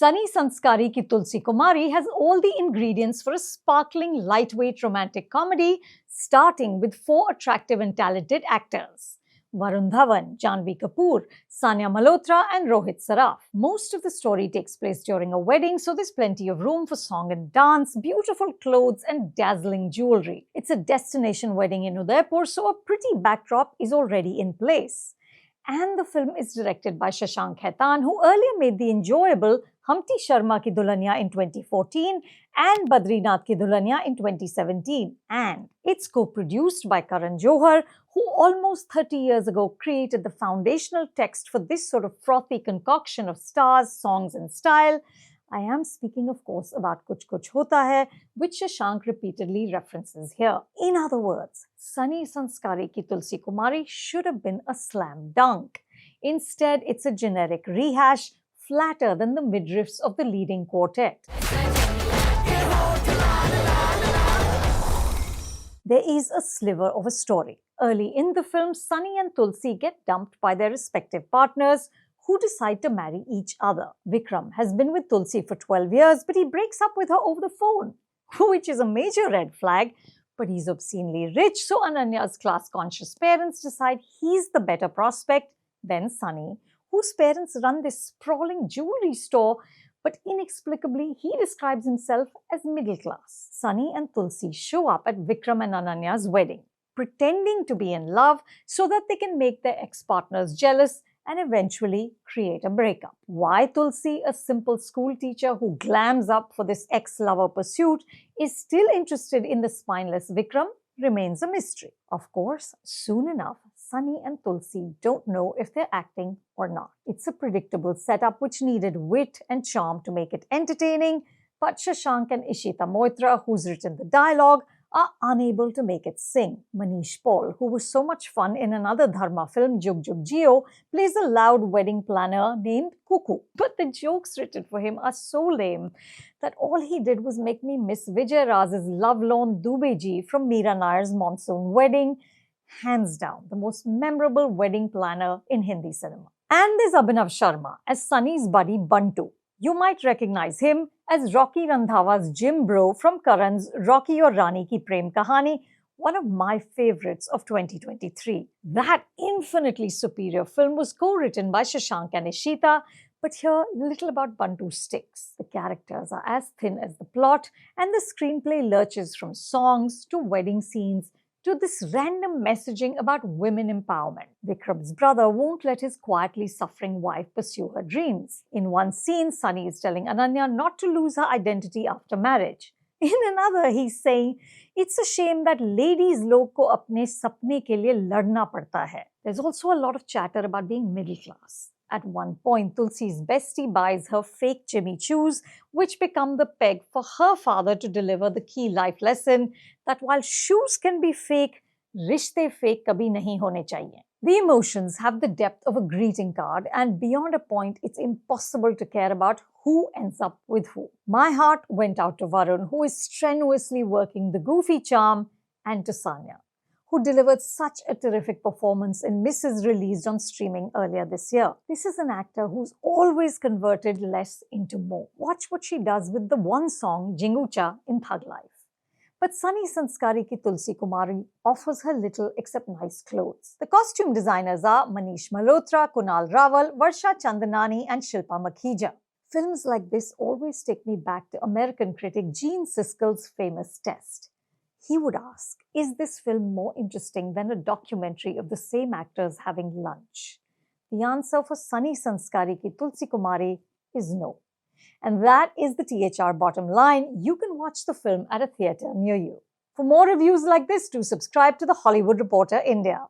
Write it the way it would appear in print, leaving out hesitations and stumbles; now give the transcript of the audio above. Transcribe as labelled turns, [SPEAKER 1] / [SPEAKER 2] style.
[SPEAKER 1] Sunny Sanskari ki Tulsi Kumari has all the ingredients for a sparkling, lightweight romantic comedy, starting with four attractive and talented actors. Varun Dhawan, Janhvi Kapoor, Sanya Malhotra, and Rohit Saraf. Most of the story takes place during a wedding, so there's plenty of room for song and dance, beautiful clothes, and dazzling jewelry. It's a destination wedding in Udaipur, so a pretty backdrop is already in place. And the film is directed by Shashank Khaitan, who earlier made the enjoyable Humpty Sharma Ki Dulhania in 2014 and Badrinath Ki Dulhania in 2017. And it's co-produced by Karan Johar, who almost 30 years ago created the foundational text for this sort of frothy concoction of stars, songs, and style. I am speaking, of course, about Kuch Kuch Hota Hai, which Shashank repeatedly references here. In other words, Sunny Sanskari ki Tulsi Kumari should have been a slam dunk. Instead, it's a generic rehash, flatter than the midriffs of the leading quartet. There is a sliver of a story. Early in the film, Sunny and Tulsi get dumped by their respective partners, who decide to marry each other. Vikram has been with Tulsi for 12 years, but he breaks up with her over the phone, which is a major red flag. But he's obscenely rich, so Ananya's class-conscious parents decide he's the better prospect than Sunny, whose parents run this sprawling jewelry store, but inexplicably he describes himself as middle class. Sunny and Tulsi show up at Vikram and Ananya's wedding, pretending to be in love so that they can make their ex-partners jealous and eventually create a breakup. Why Tulsi, a simple school teacher who glams up for this ex-lover pursuit, is still interested in the spineless Vikram remains a mystery. Of course, soon enough, Sunny and Tulsi don't know if they're acting or not. It's a predictable setup which needed wit and charm to make it entertaining, but Shashank and Ishita Moitra, who's written the dialogue, are unable to make it sing. Manish Paul, who was so much fun in another Dharma film, Jug Jug Jio, plays a loud wedding planner named Cuckoo. But the jokes written for him are so lame that all he did was make me miss Vijay Raz's lovelorn Dubey ji from Meera Nair's Monsoon Wedding. Hands down, the most memorable wedding planner in Hindi cinema. And there's Abhinav Sharma as Sunny's buddy Bantu. You might recognize him as Rocky Randhawa's gym bro from Karan's Rocky Aur Rani Ki Prem Kahani, one of my favorites of 2023. That infinitely superior film was co-written by Shashank and Ishita, but here, little about Bantu sticks. The characters are as thin as the plot, and the screenplay lurches from songs to wedding scenes to this random messaging about women empowerment. Vikram's brother won't let his quietly suffering wife pursue her dreams. In one scene, Sunny is telling Ananya not to lose her identity after marriage. In another, he's saying, it's a shame that ladies log ko apne sapne ke liye ladna padta hai. There's also a lot of chatter about being middle class. At one point, Tulsi's bestie buys her fake Jimmy Choos, which become the peg for her father to deliver the key life lesson that while shoes can be fake, rishte fake kabhi nahi hone chahiye. The emotions have the depth of a greeting card, and beyond a point, it's impossible to care about who ends up with who. My heart went out to Varun, who is strenuously working the goofy charm, and to Sanya, who delivered such a terrific performance in Mrs. released on streaming earlier this year. This is an actor who's always converted less into more. Watch what she does with the one song, Jingucha, in Thug Life. But Sunny Sanskari ki Tulsi Kumari offers her little except nice clothes. The costume designers are Manish Malhotra, Kunal Rawal, Varsha Chandanani, and Shilpa Makhija. Films like this always take me back to American critic Gene Siskel's famous test. He would ask, is this film more interesting than a documentary of the same actors having lunch? The answer for Sunny Sanskari ki Tulsi Kumari is no. And that is the THR bottom line. You can watch the film at a theatre near you. For more reviews like this, do subscribe to The Hollywood Reporter India.